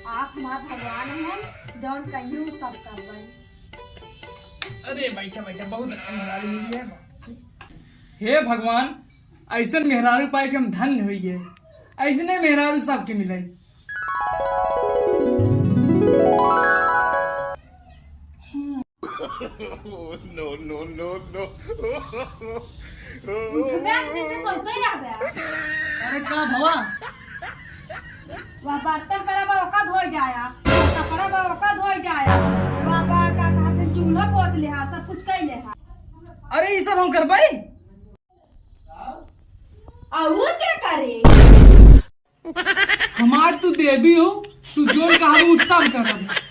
आप हमारा भगवान हैं, जौन कहियो सब कर बन। अरे बैठा बैठा बहुत अच्छा मेहरारू मिली है। हे भगवान, ऐसा मेहरारू पाए के हम धन्य होइए। ऐसने मेहरारू सबके मिले। No, no, no, no. अरे का भवा वह बर्तन पर ओका धोई जाया, कपड़ा पर ओका धोई जाया, बाबा का कहते चूल्हा पोत ले हा, सब कुछ कर ले हा। अरे ये सब हम कर पाई। और क्या करे? हमार तू देवी हो, तू जो कहा वो सब कर।